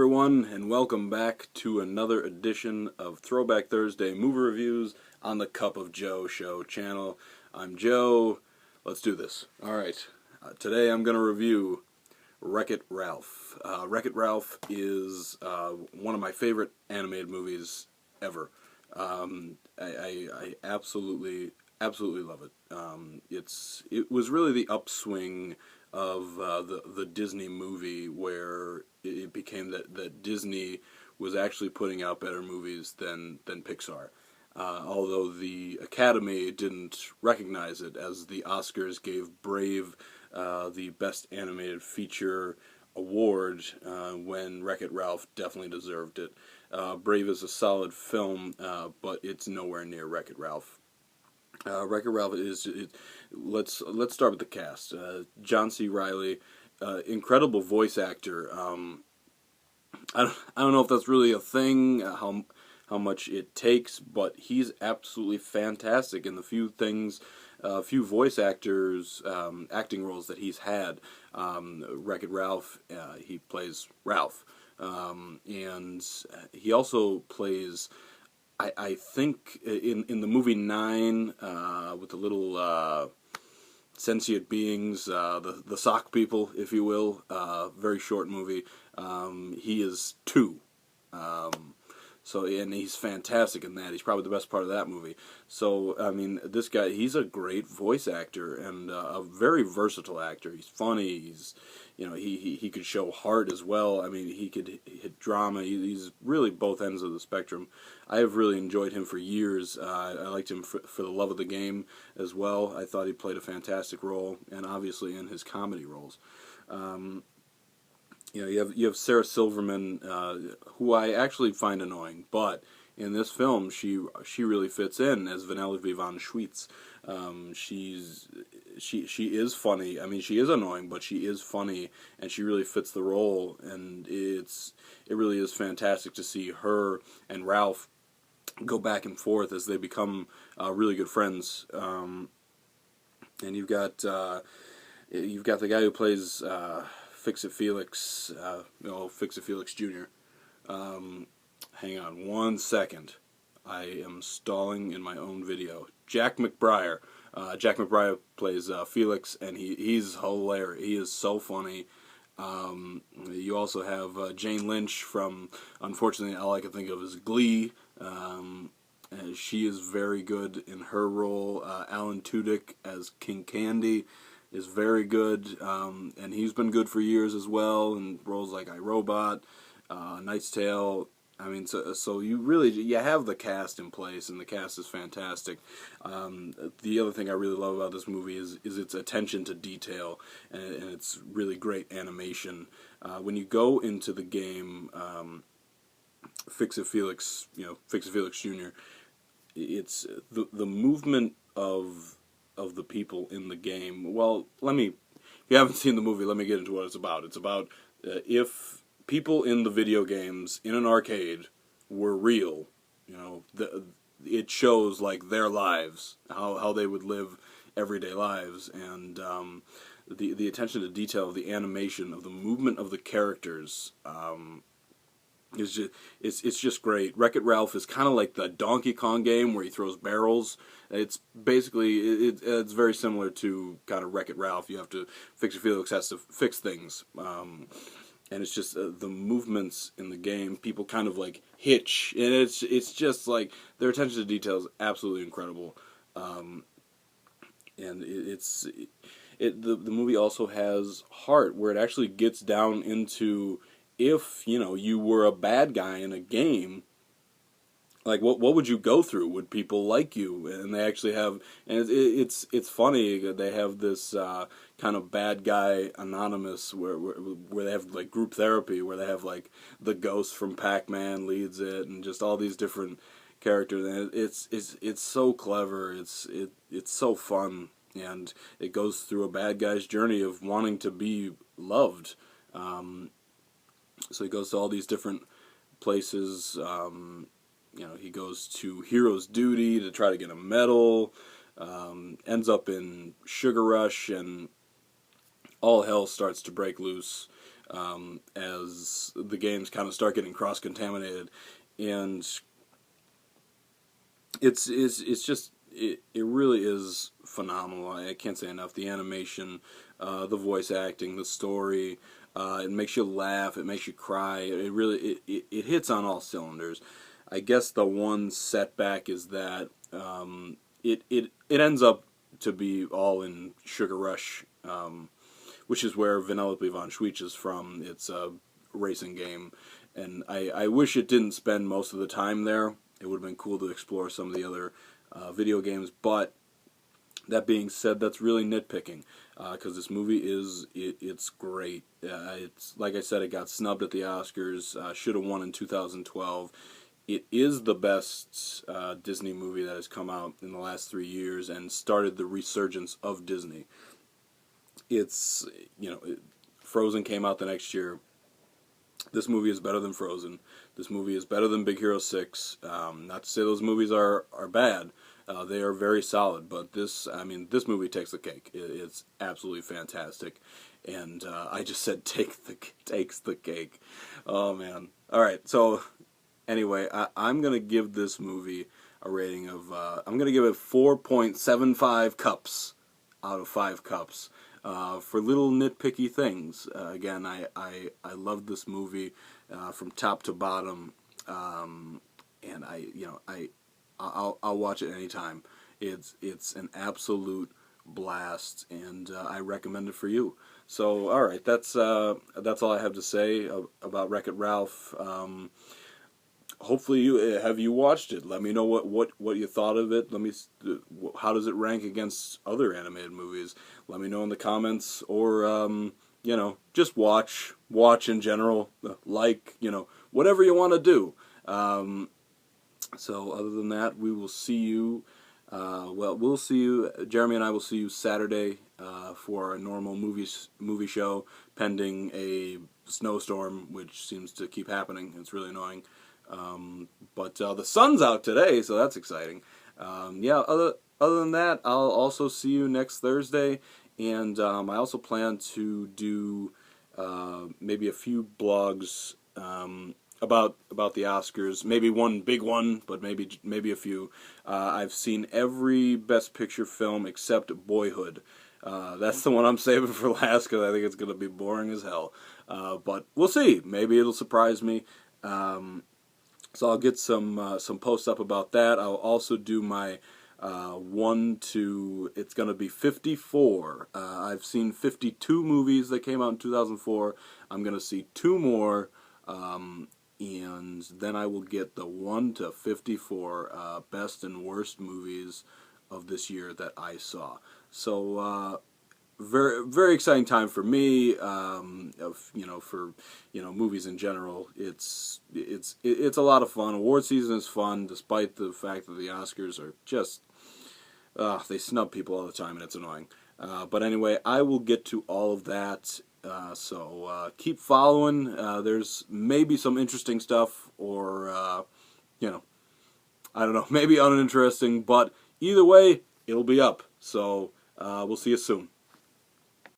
Everyone, and welcome back to another edition of Throwback Thursday movie reviews on the Cup of Joe Show channel. I'm Joe. Let's do this. Alright, today I'm going to review Wreck-It Ralph. Wreck-It Ralph is one of my favorite animated movies ever. I absolutely love it. It was really the upswing of the Disney movie, where it became that Disney was actually putting out better movies than Pixar. Although the Academy didn't recognize it, as the Oscars gave Brave the Best Animated Feature award when Wreck-It Ralph definitely deserved it. Brave is a solid film, but it's nowhere near Wreck-It Ralph. Wreck-It Ralph is. Let's start with the cast. John C. Reilly, incredible voice actor. I don't know if that's really a thing. How much it takes, but he's absolutely fantastic in the few voice actors acting roles that he's had. Wreck-It Ralph, he plays Ralph, and he also plays. I think in the movie 9, with the little sentient beings, the sock people, if you will, very short movie. He is 2. And he's fantastic in that. He's probably the best part of that movie. So, I mean, this guy, he's a great voice actor and a very versatile actor. He's funny. He could show heart as well. I mean, he could hit drama. He's really both ends of the spectrum. I have really enjoyed him for years. I liked him for the love of the game as well. I thought he played a fantastic role, and obviously in his comedy roles. You have Sarah Silverman, who I actually find annoying, but in this film she really fits in as Vanellope von Schweetz. She is funny. I mean, she is annoying, but she is funny, and she really fits the role. And it really is fantastic to see her and Ralph go back and forth as they become really good friends. And you've got the guy who plays Fix-It Felix, Fix-It Felix Jr. Hang on one second. I am stalling in my own video. Jack McBrayer. Jack McBrayer plays Felix, and he's hilarious. He is so funny. You also have Jane Lynch from, unfortunately, all I can think of is Glee. And she is very good in her role. Alan Tudyk as King Candy is very good, and he's been good for years as well in roles like iRobot, Knight's Tale. I mean, so you have the cast in place, and the cast is fantastic. The other thing I really love about this movie is its attention to detail, and it's really great animation. When you go into the game, Fix-It Felix, Fix-It Felix Jr., it's the movement of the people in the game. Well, if you haven't seen the movie, let me get into what it's about. It's about if people in the video games in an arcade were real, it shows like their lives, how they would live everyday lives, and the attention to detail of the animation, of the movement of the characters, it's just great. Wreck-It Ralph is kind of like the Donkey Kong game where he throws barrels. It's basically it's very similar to kind of Wreck-It Ralph. You have to Fix-It Felix has to fix things, and it's just the movements in the game. People kind of like hitch, and it's just like their attention to detail is absolutely incredible. And the movie also has heart, where it actually gets down into, if you were a bad guy in a game, like what would you go through? Would people like you? And they actually have, and it's funny. They have this kind of bad guy anonymous where they have like group therapy, where they have like the ghost from Pac-Man leads it, and just all these different characters. And it's so clever. It's so fun, and it goes through a bad guy's journey of wanting to be loved. So he goes to all these different places. He goes to Hero's Duty to try to get a medal. Ends up in Sugar Rush, and all hell starts to break loose as the games kind of start getting cross-contaminated. And it's just it really is phenomenal. I can't say enough. The animation, the voice acting, the story, it makes you laugh, it makes you cry. It really it hits on all cylinders. I guess the one setback is that it ends up to be all in Sugar Rush, which is where Vanellope von Schweetz is from. It's a racing game, and I wish it didn't spend most of the time there. It would have been cool to explore some of the other video games, but that being said, that's really nitpicking, because this movie it's great. It's like I said, it got snubbed at the Oscars, should have won in 2012. It is the best Disney movie that has come out in the last 3 years and started the resurgence of Disney. It's, Frozen came out the next year. This movie is better than Frozen. This movie is better than Big Hero 6. Not to say those movies are bad. They are very solid, but this movie takes the cake. It's absolutely fantastic. And I just said takes the cake. Oh, man. All right, so anyway, I'm going to give this movie a rating of, I'm going to give it 4.75 cups out of 5 cups. For little nitpicky things. Again, I love this movie from top to bottom, and I'll watch it anytime. It's an absolute blast, and I recommend it for you. So, all right, that's all I have to say about Wreck-It Ralph. Hopefully you watched it. Let me know what you thought of it. How does it rank against other animated movies? Let me know in the comments, or just watch in general, whatever you want to do. So other than that, we will see you. We'll see you. Jeremy and I will see you Saturday for our normal movie show, pending a snowstorm, which seems to keep happening. It's really annoying. But the sun's out today, so that's exciting. Other than that, I'll also see you next Thursday, and I also plan to do maybe a few blogs about the Oscars. Maybe one big one, but maybe a few. I've seen every Best Picture film except Boyhood. That's the one I'm saving for last because I think it's going to be boring as hell. But we'll see. Maybe it'll surprise me. So I'll get some posts up about that. I'll also do my 1 to, it's going to be 54. I've seen 52 movies that came out in 2004. I'm going to see 2 more, and then I will get the 1 to 54 best and worst movies of this year that I saw. So very, very exciting time for me. For movies in general. It's a lot of fun. Award season is fun, despite the fact that the Oscars are just they snub people all the time, and it's annoying. But anyway, I will get to all of that. So keep following. There's maybe some interesting stuff, or I don't know, maybe uninteresting. But either way, it'll be up. So we'll see you soon.